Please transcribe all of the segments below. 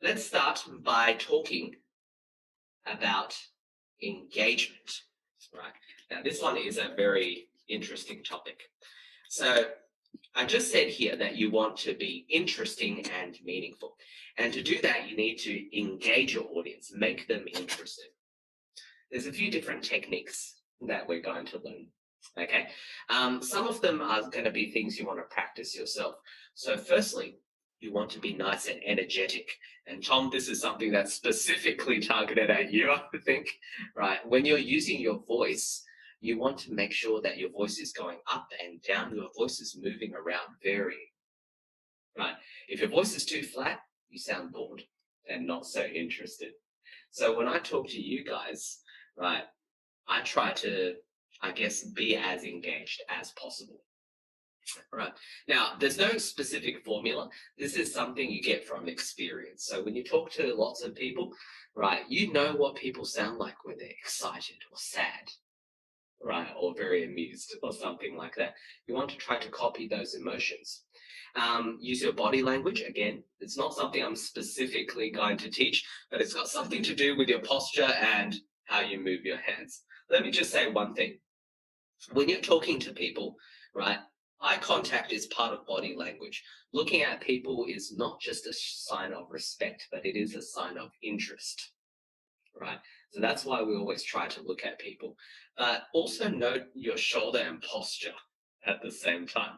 let's start by talking about engagement, right? Now, this one is a very interesting topic. So I just said here that you want to be interesting and meaningful. And to do that, you need to engage your audience, make them interested. There's a few different techniques that we're going to learn. Okay, some of them are going to be things you want to practice yourself. So firstly, you want to be nice and energetic. And Tom, this is something that's specifically targeted at you, I think, right? When you're using your voice, you want to make sure that your voice is going up and down. Your voice is moving around right? If your voice is too flat, you sound bored and not so interested. So when I talk to you guys, right, I try to, I guess, be as engaged as possible. Right. Now, there's no specific formula. This is something you get from experience. So when you talk to lots of people, right, you know what people sound like when they're excited or sad, right, or very amused or something like that. You want to try to copy those emotions. Use your body language. Again, it's not something I'm specifically going to teach, but it's got something to do with your posture and how you move your hands. Let me just say one thing. When you're talking to people, right, eye contact is part of body language. Looking at people is not just a sign of respect, but it is a sign of interest, right? So that's why we always try to look at people. But also note your shoulder and posture at the same time.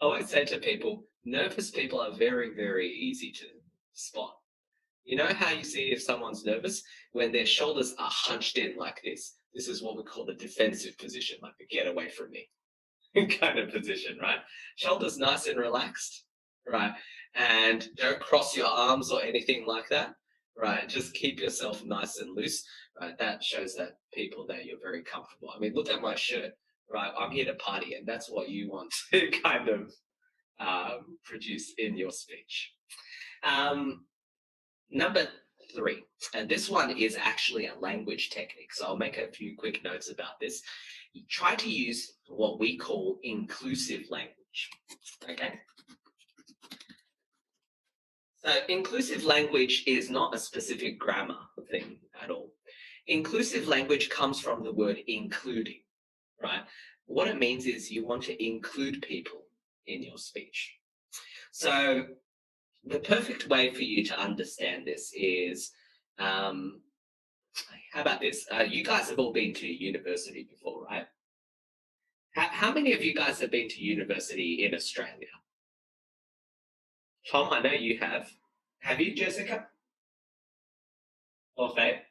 I always say to people, nervous people are very, very easy to spot. You know how you see if someone's nervous? When their shoulders are hunched in like this. This is what we call the defensive position, like the get away from me kind of position, right? Shoulders nice and relaxed, right? And don't cross your arms or anything like that, right? Just keep yourself nice and loose, right? That shows that people that you're very comfortable. I mean, look at my shirt, right? I'm here to party, and that's what you want to kind of produce in your speech. Number 3, and this one is actually a language technique, so I'll make a few quick notes about this. You try to use what we call inclusive language, okay? So inclusive language is not a specific grammar thing at all. Inclusive language comes from the word including, right? What it means is you want to include people in your speech. So the perfect way for you to understand this is, how about this? You guys have all been to university before, right? How many of you guys have been to university in Australia? Tom, I know you have. Have you, Jessica? Or Faye?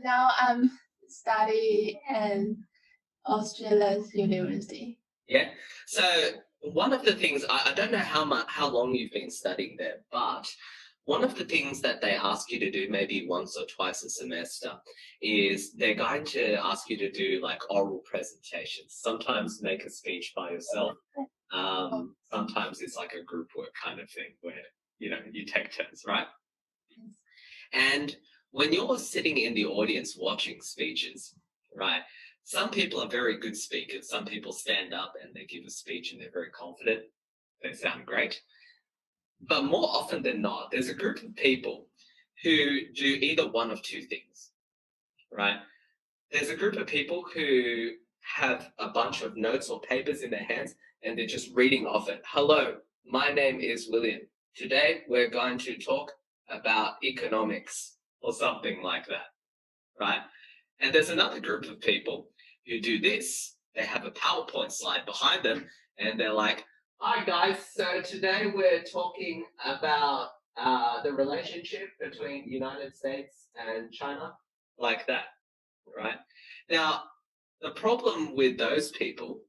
Now I'm studying in Australia's university. Yeah. So one of the things, I don't know how long you've been studying there, but one of the things that they ask you to do maybe once or twice a semester is they're going to ask you to do like oral presentations. Sometimes make a speech by yourself. Sometimes it's like a group work kind of thing where, you take turns, right? And when you're sitting in the audience watching speeches, right, some people are very good speakers. Some people stand up and they give a speech and they're very confident. They sound great. But more often than not, there's a group of people who do either one of two things, right? There's a group of people who have a bunch of notes or papers in their hands and they're just reading off it. Hello, my name is William. Today we're going to talk about economics or something like that, right? And there's another group of people who do this. They have a PowerPoint slide behind them and they're like, hi guys, so today we're talking about the relationship between the United States and China, like that, right? Now, the problem with those people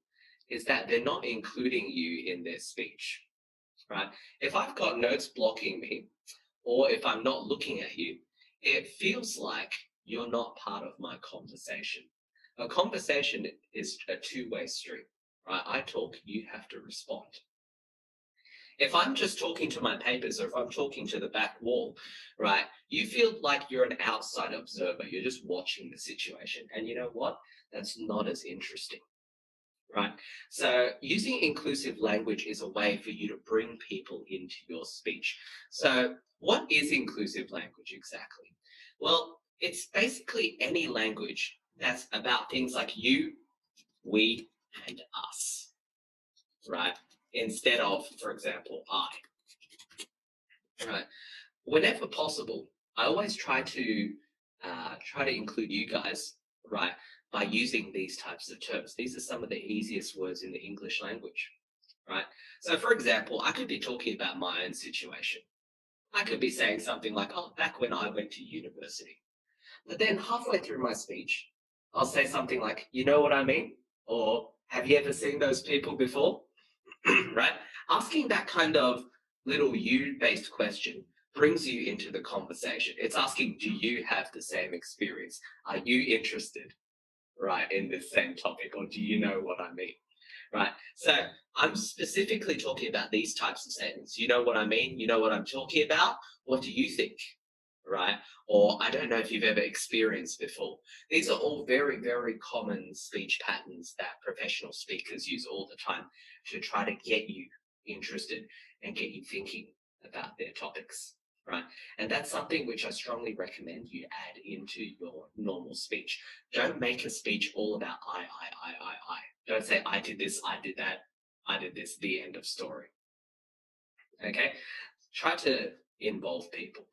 is that they're not including you in their speech, right? If I've got notes blocking me, or if I'm not looking at you, it feels like you're not part of my conversation. A conversation is a two-way street, right? I talk, you have to respond. If I'm just talking to my papers or if I'm talking to the back wall, right, you feel like you're an outside observer. You're just watching the situation. And you know what? That's not as interesting, right? So using inclusive language is a way for you to bring people into your speech. So what is inclusive language exactly? Well, it's basically any language that's about things like you, we, and us, right? Instead of, for example, I, right? Whenever possible, I always try to include you guys, right, by using these types of terms. These are some of the easiest words in the English language, right? So, for example, I could be talking about my own situation. I could be saying something like, oh, back when I went to university. But then halfway through my speech, I'll say something like, you know what I mean? Or have you ever seen those people before? Right? Asking that kind of little you-based question brings you into the conversation. It's asking, do you have the same experience? Are you interested, right, in this same topic? Or do you know what I mean? Right? So I'm specifically talking about these types of statements. You know what I mean? You know what I'm talking about? What do you think? Right? Or I don't know if you've ever experienced before. These are all very, very common speech patterns that professional speakers use all the time to try to get you interested and get you thinking about their topics. Right? And that's something which I strongly recommend you add into your normal speech. Don't make a speech all about I. Don't say I did this, I did that, I did this, the end of story. Okay? Try to involve people.